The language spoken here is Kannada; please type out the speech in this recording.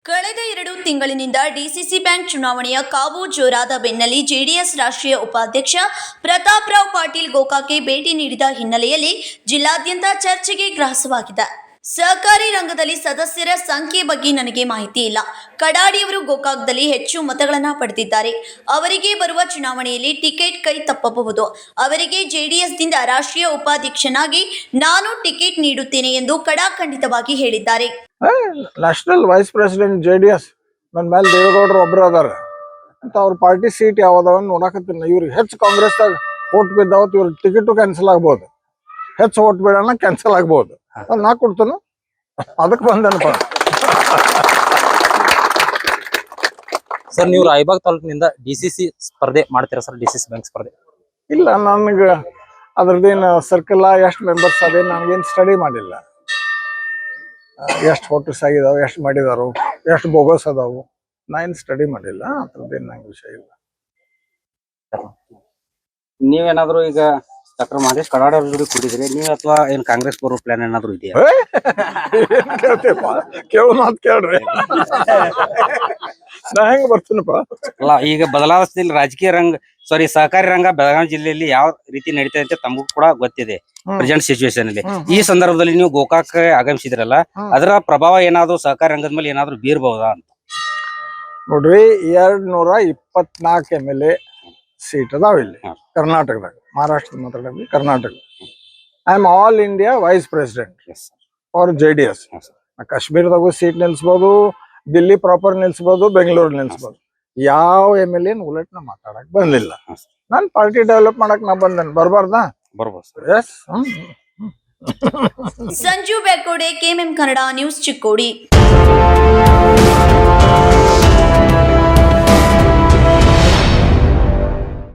ಕಳೆದ 2 ತಿಂಗಳಿನಿಂದ ಡಿಸಿಸಿ ಬ್ಯಾಂಕ್ ಚುನಾವಣೆಯ ಕಾವು ಜೋರಾದ ಬೆನ್ನಲ್ಲೇ ಜೆಡಿಎಸ್ ರಾಷ್ಟ್ರೀಯ ಉಪಾಧ್ಯಕ್ಷ ಪ್ರತಾಪ್ ರಾವ್ ಪಾಟೀಲ್ ಗೋಕಾಕ್ಗೆ ಭೇಟಿ ನೀಡಿದ ಹಿನ್ನೆಲೆಯಲ್ಲಿ ಜಿಲ್ಲಾದ್ಯಂತ ಚರ್ಚೆಗೆ ಗ್ರಾಸವಾಗಿದೆ. ಸಹಕಾರಿ ರಂಗದಲ್ಲಿ ಸದಸ್ಯರ ಸಂಖ್ಯೆ ಬಗ್ಗೆ ನನಗೆ ಮಾಹಿತಿ ಇಲ್ಲ. ಕಡಾಡಿಯವರು ಗೋಕಾಕ್ದಲ್ಲಿ ಹೆಚ್ಚು ಮತಗಳನ್ನು ಪಡೆದಿದ್ದಾರೆ. ಅವರಿಗೆ ಬರುವ ಚುನಾವಣೆಯಲ್ಲಿ ಟಿಕೆಟ್ ಕೈ ತಪ್ಪಬಹುದು. ಅವರಿಗೆ ಜೆಡಿಎಸ್ನಿಂದ ರಾಷ್ಟ್ರೀಯ ಉಪಾಧ್ಯಕ್ಷನಾಗಿ ನಾನು ಟಿಕೆಟ್ ನೀಡುತ್ತೇನೆ ಎಂದು ಖಡಾಖಂಡಿತವಾಗಿ ಹೇಳಿದ್ದಾರೆ. ನ್ಯಾಷನಲ್ ವೈಸ್ ಪ್ರೆಸಿಡೆಂಟ್ JDS ನನ್ನ ಮೇಲೆ ದೇವೇಗೌಡರು ಒಬ್ರು ಅದಾರ ಅಂತ ಅವ್ರ ಪಾರ್ಟಿ ಸೀಟ್ ಯಾವ್ದಾವ ನೋಡಕತ್ತೀನಿ. ಇವ್ರಿಗೆ ಹೆಚ್ಚು ಕಾಂಗ್ರೆಸ್ದಾಗ ಓಟ್ ಬಿದ್ದಾವತ್ ಇವ್ರ ಟಿಕೆಟು ಕ್ಯಾನ್ಸಲ್ ಆಗ್ಬೋದು, ಹೆಚ್ಚು ಓಟ್ ಬಿಡೋಣ ಕ್ಯಾನ್ಸಲ್ ಆಗ್ಬೋದು. ನಾ ಕೊಡ್ತಾನು ಅದಕ್ಕೆ ಬಂದನಪ್ಪ. ಸರ್, ನೀವು ರಾಯಬಾಗ್ ತಾಲೂಕಿನಿಂದ ಡಿಸಿಸಿ ಸ್ಪರ್ಧೆ ಮಾಡ್ತೀರಾ ಸರ್? ಡಿಸಿಸಿ ಬ್ಯಾಂಕ್ ಸ್ಪರ್ಧೆ ಇಲ್ಲ, ನನಗೆ ಅದ್ರದ್ದೇನು ಸರ್ಕಲ್ ಎಷ್ಟು ಮೆಂಬರ್ಸ್ ಅದೇ ನನಗೇನು ಸ್ಟಡಿ ಮಾಡಿಲ್ಲ. ಎಷ್ಟು ಫೋಟೋಸ್ ಆಗಿದಾವೆ, ಎಷ್ಟು ಮಾಡಿದಾರು, ಎಷ್ಟು ಬೋಗಸ್ ಅದಾವು, ನಾ ಏನು ಸ್ಟಡಿ ಮಾಡಿಲ್ಲ. ಅದ್ರದ್ದೇನು ನಂಗೆ ವಿಷಯ ಇಲ್ಲ. ನೀವೇನಾದ್ರು ಈಗ ಡಾಕ್ಟರ್ ಮಹೇಶ್ ಕಡಾಡಿ ಅವ್ರ ಜೊತೆ ಕೂಡಿದ್ರಿ ನೀವು, ಅಥವಾ ಏನ್ ಕಾಂಗ್ರೆಸ್ ಬರೋ ಪ್ಲಾನ್ ಏನಾದ್ರು ಇದೆಯಾ? ಕೇಳೋ ಮಾತು ಕೇಳ್ರಿ, ನಾ ಹೆಂಗ ಬರ್ತೀನಪ್ಪ. ಅಲ್ಲ, ಈಗ ಬದಲಾವಣೆಯಲ್ಲಿ ರಾಜಕೀಯ ಸಹಕಾರಿ ರಂಗ ಬೆಳಗಾವಿ ಜಿಲ್ಲೆಯಲ್ಲಿ ಯಾವ ರೀತಿ ನಡೀತಾ ಅಂತ ತಮಗೂ ಕೂಡ ಗೊತ್ತಿದೆ. ಪ್ರೆಸೆಂಟ್ ಸಿಚುವೇಶನ್ ಅಲ್ಲಿ ಈ ಸಂದರ್ಭದಲ್ಲಿ ನೀವು ಗೋಕಾಕ್ ಆಗಮಿಸಿದ್ರಲ್ಲ, ಅದರ ಪ್ರಭಾವ ಏನಾದ್ರು ಸಹಕಾರಿ ರಂಗದ ಮೇಲೆ ಏನಾದ್ರು ಬೀರ್ಬಹುದಾ ಅಂತ? ನೋಡ್ರಿ, 224 MLA ಸೀಟ್ ಅದಾವ ಇಲ್ಲಿ ಕರ್ನಾಟಕದಾಗ. ಮಹಾರಾಷ್ಟ್ರದ ಮಾತಾಡಲಿ, ಕರ್ನಾಟಕ. I am all India vice president for JDS. ಕಾಶ್ಮೀರದಾಗೂ ಸೀಟ್ ನಿಲ್ಸ್ಬೋದು, ದಿಲ್ಲಿ ಪ್ರಾಪರ್ ನಿಲ್ಸ್ಬೋದು, ಬೆಂಗಳೂರು ನಿಲ್ಸ್ಬೋದು. ಯಾವ MLA ಉಲಟ್ ನಾ ಮಾತಾಡಕ್ ಬಂದಿಲ್ಲ. ನಾನ್ ಪಾರ್ಟಿ ಡೆವಲಪ್ ಮಾಡಕ್ ನಾ ಬಂದೇನೆ, ಬರ್ಬಾರ್ದಾ? ಬರ್ಬೋದು. Yes. Sanju Bekode, KMM Kannada news, Chikkodi.